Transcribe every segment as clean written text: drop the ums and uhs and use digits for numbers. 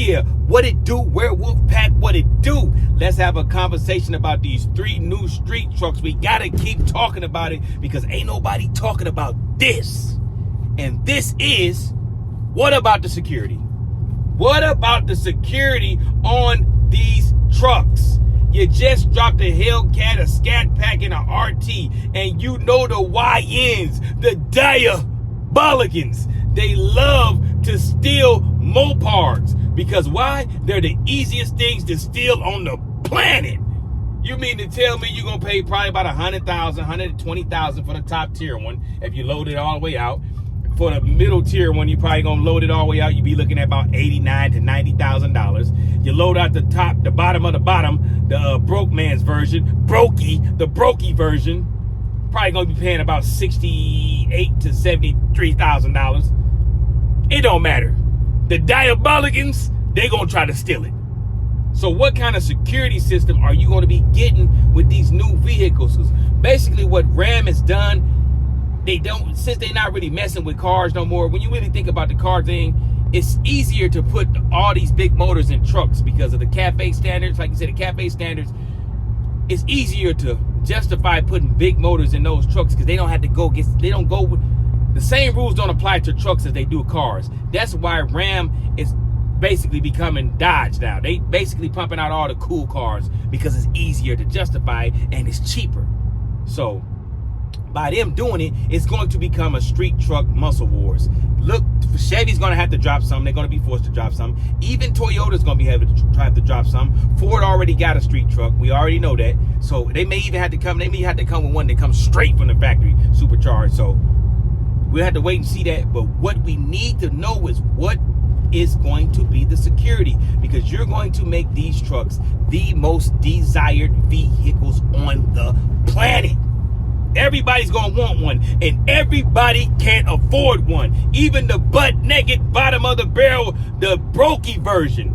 yeah, what it do, Werewolf Pack, what it do? Let's have a conversation about these 3 new street trucks. We gotta keep talking about it because ain't nobody talking about this. And this is, what about the security? What about the security on these trucks? You just dropped a Hellcat, a Scat Pack, and a RT, and you know the YNs, the Diabolicans. They love to steal Mopards. Because why? They're the easiest things to steal on the planet. You mean to tell me you're going to pay probably about $100,000, $120,000 for the top tier one if you load it all the way out. For the middle tier one, you probably going to load it all the way out. You'd be looking at about $89,000 to $90,000. You load out the bottom of the bottom, the broke man's version, the brokey version, probably going to be paying about $68,000 to $73,000. It don't matter. The Diabolicans, they're going to try to steal it. So what kind of security system are you going to be getting with these new vehicles? Because basically what Ram has done, since they're not really messing with cars no more, when you really think about the car thing, it's easier to put all these big motors in trucks because of the CAFE standards. Like you said, the CAFE standards, it's easier to justify putting big motors in those trucks because they don't have to go the same rules don't apply to trucks as they do cars. That's why Ram is basically becoming Dodge now. They basically pumping out all the cool cars because it's easier to justify and it's cheaper. So by them doing it, it's going to become a street truck muscle wars. Look, Chevy's going to have to drop some. They're going to be forced to drop some. Even Toyota's going to have to drop some. Ford already got a street truck. We already know that. So they may even have to come. They may have to come with one that comes straight from the factory, supercharged. So we'll have to wait and see that. But what we need to know is what is going to be the security, because you're going to make these trucks the most desired vehicles on the planet. Everybody's gonna want one, and everybody can't afford one. Even the butt-naked, bottom of the barrel, the brokey version.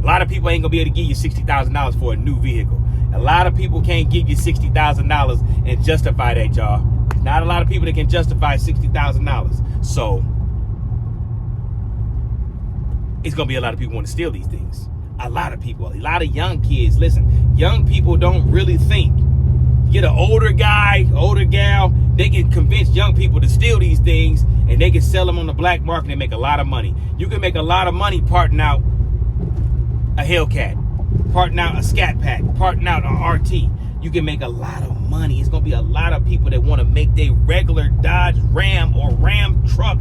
A lot of people ain't gonna be able to give you $60,000 for a new vehicle. A lot of people can't give you $60,000 and justify that, y'all. Not a lot of people that can justify $60,000. So it's gonna be a lot of people want to steal these things. A lot of people, a lot of young kids. Listen, young people don't really think. Get an older guy, older gal, they can convince young people to steal these things and they can sell them on the black market and make a lot of money. You can make a lot of money parting out a Hellcat, parting out a Scat Pack, parting out an RT. You can make a lot of money. It's going to be a lot of people that want to make their regular Dodge Ram or Ram truck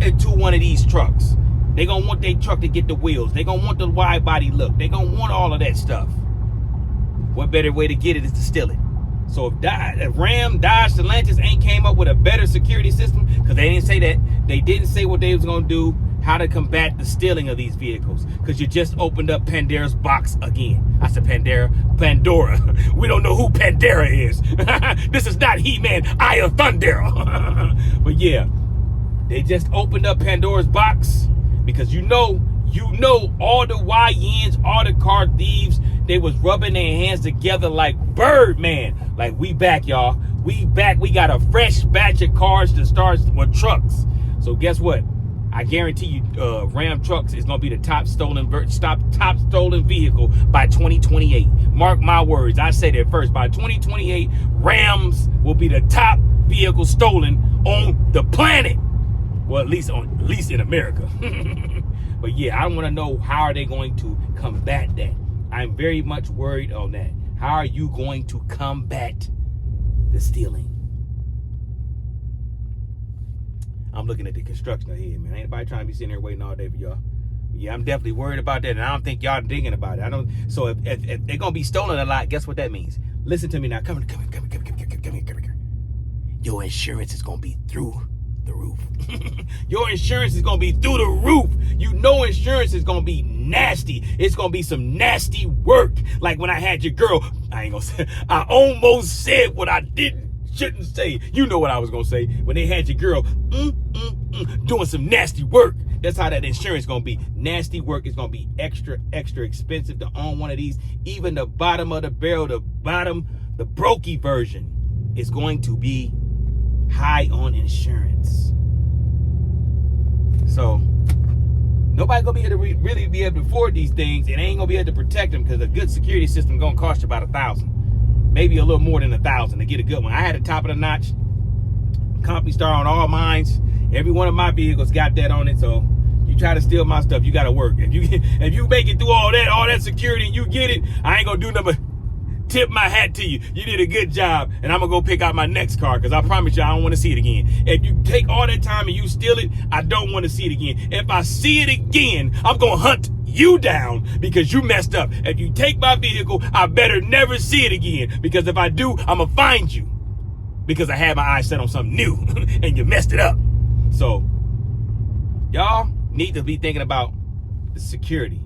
into one of these trucks. They're going to want their truck to get the wheels. They're going to want the wide body look. They're going to want all of that stuff. What better way to get it is to steal it? So if Ram, Dodge, Stellantis ain't came up with a better security system, because they didn't say that. They didn't say what they was going to do, how to combat the stealing of these vehicles, because you just opened up Pandora's box again. I said Pandora. We don't know who Pandora is. This is not He-Man, Eye of Thunder. But yeah, they just opened up Pandora's box because you know all the YNs, all the car thieves, they was rubbing their hands together like Birdman. Like, we back, y'all. We back. We got a fresh batch of cars to start with trucks. So guess what? I guarantee you, Ram Trucks is gonna be the top stolen vehicle by 2028. Mark my words. I say that first. By 2028, Rams will be the top vehicle stolen on the planet. Well, at least in America. But yeah, I want to know, how are they going to combat that? I'm very much worried on that. How are you going to combat the stealing? I'm looking at the construction ahead, man. Ain't nobody trying to be sitting here waiting all day for y'all. Yeah, I'm definitely worried about that, and I don't think y'all thinking about it. So if they're gonna be stolen a lot, guess what that means? Listen to me now. Come here. Your insurance is gonna be through the roof. Your insurance is gonna be through the roof. You know insurance is gonna be nasty. It's gonna be some nasty work. Like when I had your girl, I ain't gonna say, I almost said what I shouldn't say. You know what I was gonna say. When they had your girl doing some nasty work. That's how that insurance is gonna be. Nasty work is gonna be extra expensive to own one of these. Even the bottom of the barrel, the brokey version is going to be high on insurance. So Nobody gonna be able to really be able to afford these things, and they ain't gonna be able to protect them because a good security system gonna cost you about $1,000, maybe a little more than $1,000 to get a good one. I had a top of the notch Company Star on all mines. Every one of my vehicles got that on it. So you try to steal my stuff, you gotta work. If you make it through all that security and you get it, I ain't gonna do nothing but tip my hat to you. You did a good job, and I'm gonna go pick out my next car because I promise you I don't want to see it again. If you take all that time and you steal it, I don't want to see it again. If I see it again, I'm gonna hunt you down because you messed up. If you take my vehicle, I better never see it again, because if I do, I'm gonna find you because I had my eyes set on something new and you messed it up. So y'all need to be thinking about the security.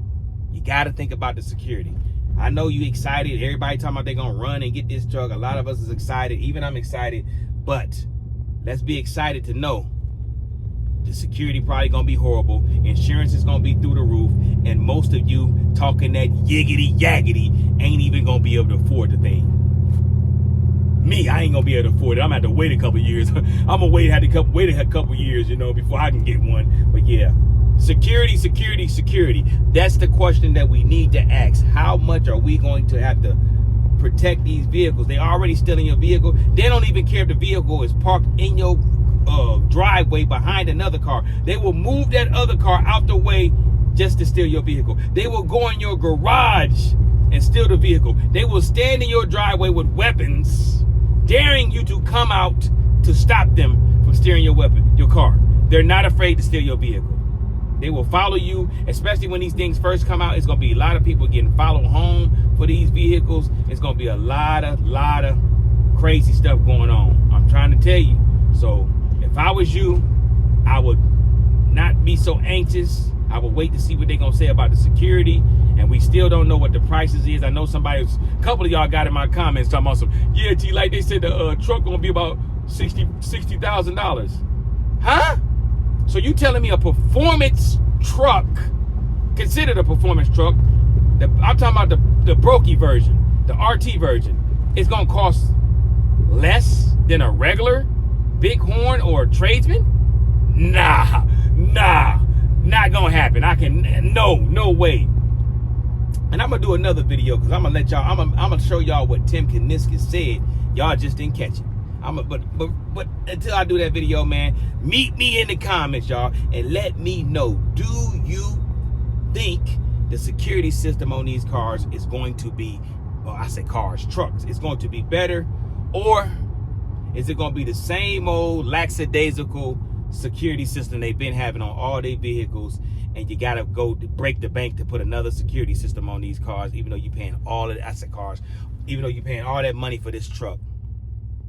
You gotta think about the security. I know you excited. Everybody talking about they're going to run and get this truck. A lot of us is excited. Even I'm excited. But let's be excited to know the security probably going to be horrible. Insurance is going to be through the roof. And most of you talking that yiggity yaggity ain't even going to be able to afford the thing. Me, I ain't going to be able to afford it. I'm going to have to wait a couple years. I'm going to wait a couple years, before I can get one. But yeah. Security. That's the question that we need to ask. How much are we going to have to protect these vehicles? They already stealing your vehicle. They don't even care if the vehicle is parked in your driveway behind another car. They will move that other car out the way just to steal your vehicle. They will go in your garage and steal the vehicle. They will stand in your driveway with weapons, daring you to come out to stop them from stealing your car. They're not afraid to steal your vehicle. They will follow you, especially when these things first come out. It's going to be a lot of people getting followed home for these vehicles. It's going to be a lot of crazy stuff going on. I'm trying to tell you. So if I was you, I would not be so anxious. I would wait to see what they're going to say about the security. And we still don't know what the prices is. I know a couple of y'all got in my comments talking about yeah, T, like they said the truck going to be about $60,000. Huh? So you telling me a performance truck, considered a performance truck, I'm talking about the Brokey version, the RT version, is going to cost less than a regular Bighorn or Tradesman? Nah, not going to happen. No way. And I'm going to do another video because I'm going to let y'all, I'm going to show y'all what Tim Kuniskis said. Y'all just didn't catch it. But until I do that video, man, meet me in the comments, y'all, and let me know, do you think the security system on these cars is going to be, well, I say cars, trucks, it's going to be better, or is it going to be the same old lackadaisical security system they've been having on all their vehicles, and you got to go to break the bank to put another security system on these cars, even though you're paying all that money for this truck?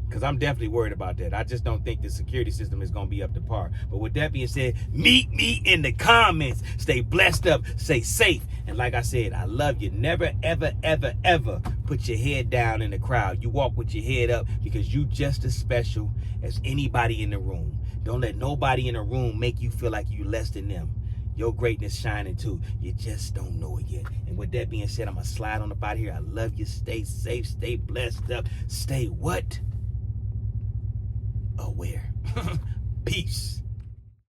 Because I'm definitely worried about that. I just don't think the security system is going to be up to par. But with that being said, meet me in the comments. Stay blessed up. Stay safe. And like I said, I love you. Never, ever, ever, ever put your head down in the crowd. You walk with your head up because you just as special as anybody in the room. Don't let nobody in the room make you feel like you less than them. Your greatness shining too. You just don't know it yet. And with that being said, I'm going to slide on up out here. I love you. Stay safe. Stay blessed up. Stay what? Aware. Peace.